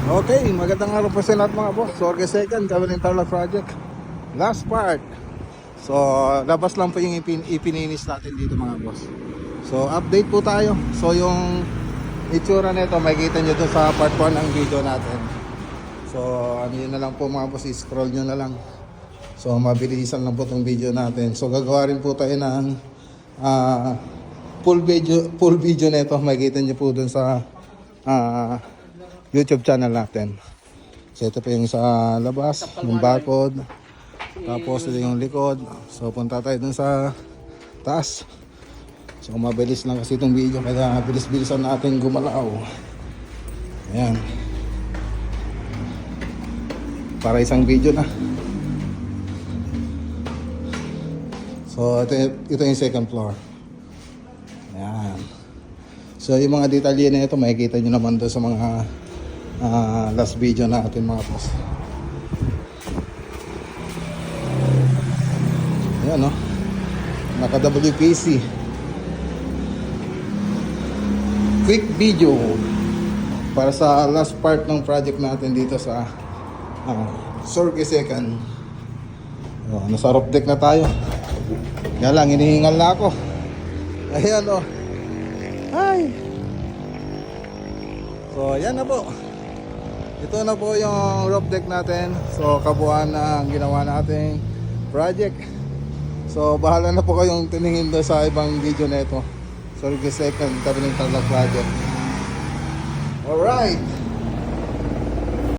Okay, magandang araw po sa lahat mga boss. So, second, kami ng Tarlac Project. Last part. So, labas lang po yung ipininis natin dito mga boss. So, update po tayo. So, yung itsura nito, makikita nyo doon sa part 1 ng video natin. So, ano yun na lang po mga boss, scroll nyo na lang. So, mabilisan lang po itong video natin. So, gagawa rin po tayo ng full video nito. Makikita nyo po doon sa YouTube channel natin. So ito pa yung sa labas, yung barcode. Tapos ito yung likod. So punta tayo dun sa taas. So mabilis lang kasi itong video, kaya bilis-bilisan natin gumalaw. Ayan. Para isang video na. So ito yung second floor. Ayan. So yung mga detalye na ito, makikita nyo naman doon sa mga last video natin mga boss. Ayan no, naka WPC quick video para sa last part ng project natin dito sa Sorge Second. Nasa roof deck na tayo. Kaya lang, hinihingal na ako. Ayan o. Ay. So ayan na po. Ito na po yung roof deck natin. So kabuuan na ang ginawa nating project. So bahala na po kayong tingin doon sa ibang video na ito. Sorge Second, kami ng Tarlac Project. Alright.